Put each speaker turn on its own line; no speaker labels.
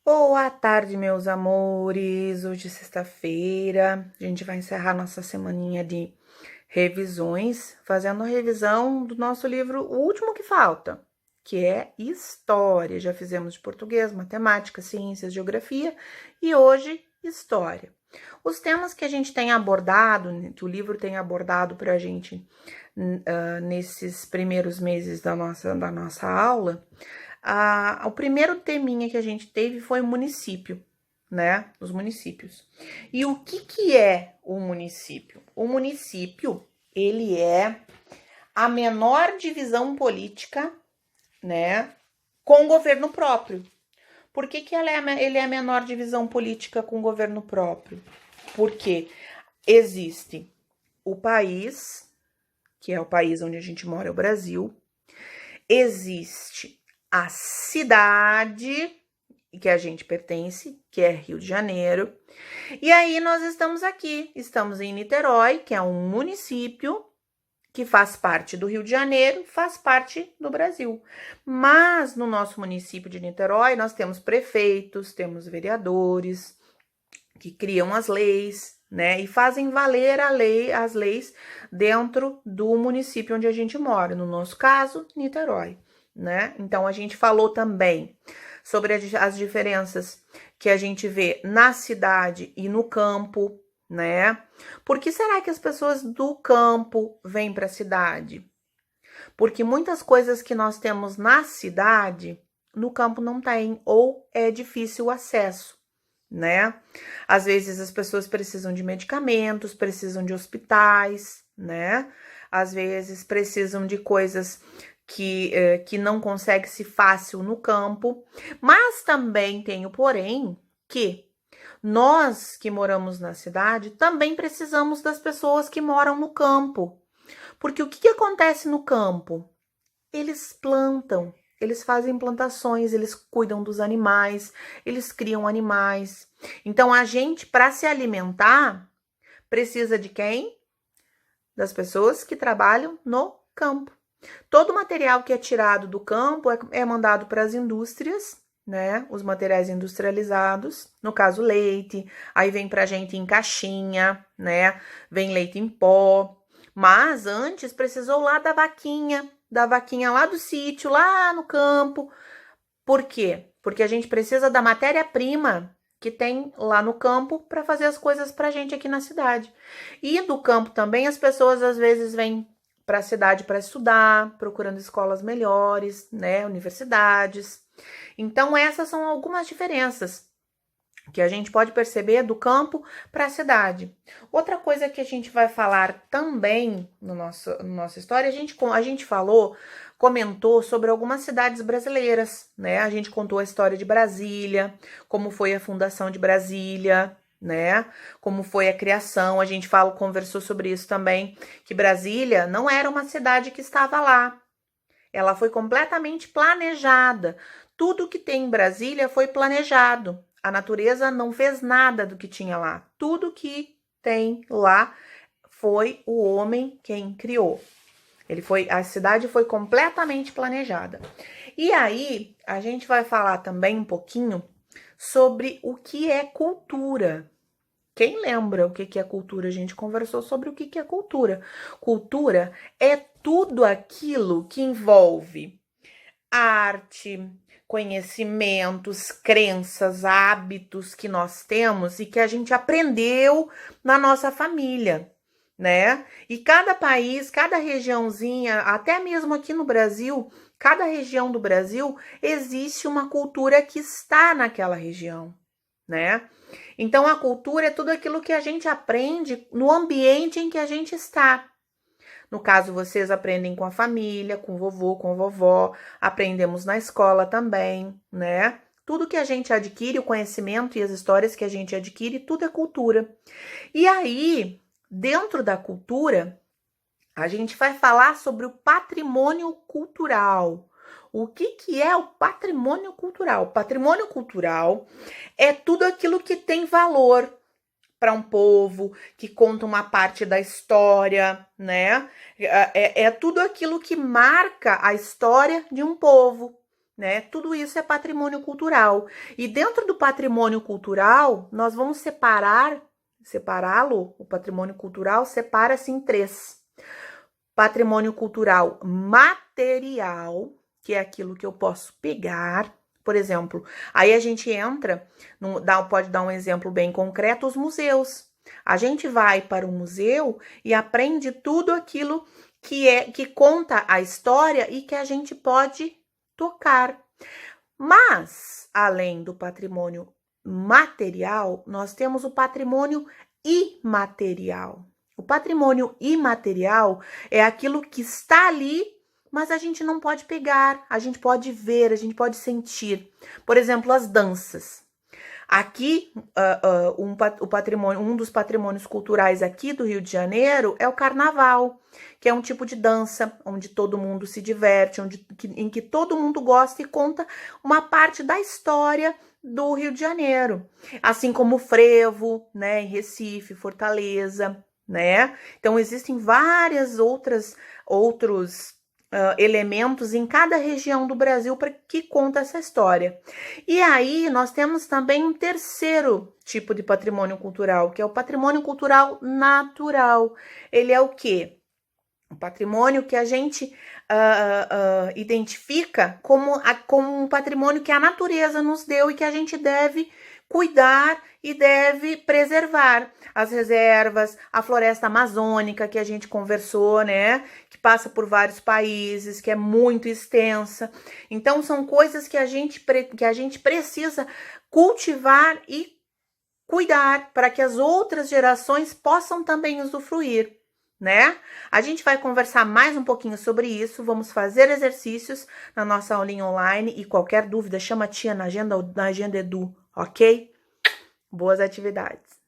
Boa tarde, meus amores. Hoje é sexta-feira. A gente vai encerrar nossa semaninha de revisões, fazendo a revisão do nosso livro, o último que falta, que é História. Já fizemos de português, matemática, ciências, geografia e hoje História. Os temas que a gente tem abordado, que o livro tem abordado para a gente nesses primeiros meses da nossa aula, o primeiro teminha que a gente teve foi o município, né? Os municípios. E o que é o município? O município, ele é a menor divisão política, né? Com governo próprio. Por que ele é a menor divisão política com governo próprio? Porque existe o país, que é o país onde a gente mora, é o Brasil. Existe a cidade que a gente pertence, que é Rio de Janeiro. E aí nós estamos aqui, estamos em Niterói, que é um município que faz parte do Rio de Janeiro, faz parte do Brasil. Mas no nosso município de Niterói, nós temos prefeitos, temos vereadores que criam as leis, né? E fazem valer as leis dentro do município onde a gente mora, no nosso caso, Niterói, né? Então a gente falou também sobre as diferenças que a gente vê na cidade e no campo, né? Por que será que as pessoas do campo vêm para a cidade? Porque muitas coisas que nós temos na cidade, no campo não tem, ou é difícil o acesso, né? Às vezes as pessoas precisam de medicamentos, precisam de hospitais, né? Às vezes precisam de coisas que não consegue-se fácil no campo, mas também tem o porém que nós que moramos na cidade também precisamos das pessoas que moram no campo. Porque o que acontece no campo? Eles plantam, eles fazem plantações, eles cuidam dos animais, eles criam animais. Então a gente, para se alimentar, precisa de quem? Das pessoas que trabalham no campo. Todo o material que é tirado do campo é mandado para as indústrias, né? Os materiais industrializados, no caso leite, aí vem pra gente em caixinha, né? Vem leite em pó. Mas antes precisou lá da vaquinha lá do sítio, lá no campo. Por quê? Porque a gente precisa da matéria-prima que tem lá no campo para fazer as coisas pra gente aqui na cidade. E do campo também as pessoas às vezes vêm para a cidade para estudar, procurando escolas melhores, né, universidades. Então essas são algumas diferenças que a gente pode perceber do campo para a cidade. Outra coisa que a gente vai falar também no nossa história, a gente comentou sobre algumas cidades brasileiras, né? A gente contou a história de Brasília, como foi a fundação de Brasília, né? Como foi a criação. A gente conversou sobre isso também, que Brasília não era uma cidade que estava lá. Ela foi completamente planejada. Tudo que tem em Brasília foi planejado. A natureza não fez nada do que tinha lá. Tudo que tem lá foi o homem quem criou. A cidade foi completamente planejada. E aí, a gente vai falar também um pouquinho sobre o que é cultura. Quem lembra o que é cultura? A gente conversou sobre o que é cultura. Cultura é tudo aquilo que envolve arte, conhecimentos, crenças, hábitos que nós temos e que a gente aprendeu na nossa família, né? E cada país, cada regiãozinha, até mesmo aqui no Brasil, cada região do Brasil existe uma cultura que está naquela região, né? Então a cultura é tudo aquilo que a gente aprende no ambiente em que a gente está. No caso, vocês aprendem com a família, com o vovô, com a vovó, aprendemos na escola também, né? Tudo que a gente adquire, o conhecimento e as histórias que a gente adquire, tudo é cultura. E aí, dentro da cultura, a gente vai falar sobre o patrimônio cultural. O que é o patrimônio cultural? O patrimônio cultural é tudo aquilo que tem valor para um povo, que conta uma parte da história, né? É tudo aquilo que marca a história de um povo, né? Tudo isso é patrimônio cultural. E dentro do patrimônio cultural, nós vamos separá-lo, o patrimônio cultural separa-se em três. Patrimônio cultural material, que é aquilo que eu posso pegar, por exemplo. Aí a gente entra, pode dar um exemplo bem concreto, os museus. A gente vai para o museu e aprende tudo aquilo que conta a história e que a gente pode tocar. Mas, além do patrimônio material, nós temos o patrimônio imaterial. O patrimônio imaterial é aquilo que está ali, mas a gente não pode pegar, a gente pode ver, a gente pode sentir. Por exemplo, as danças. Aqui, um dos patrimônios culturais aqui do Rio de Janeiro é o carnaval, que é um tipo de dança onde todo mundo se diverte, em que todo mundo gosta e conta uma parte da história do Rio de Janeiro. Assim como o frevo, né, em Recife, Fortaleza, né? Então, existem vários outros elementos em cada região do Brasil para que conta essa história. E aí nós temos também um terceiro tipo de patrimônio cultural, que é o patrimônio cultural natural. Ele é o quê? O patrimônio que a gente identifica como um patrimônio que a natureza nos deu e que a gente deve cuidar e deve preservar. As reservas, a floresta amazônica que a gente conversou, né? Que passa por vários países, que é muito extensa. Então, são coisas que a gente precisa cultivar e cuidar para que as outras gerações possam também usufruir, né? A gente vai conversar mais um pouquinho sobre isso, vamos fazer exercícios na nossa aulinha online e qualquer dúvida chama a tia na agenda Edu, ok? Boas atividades!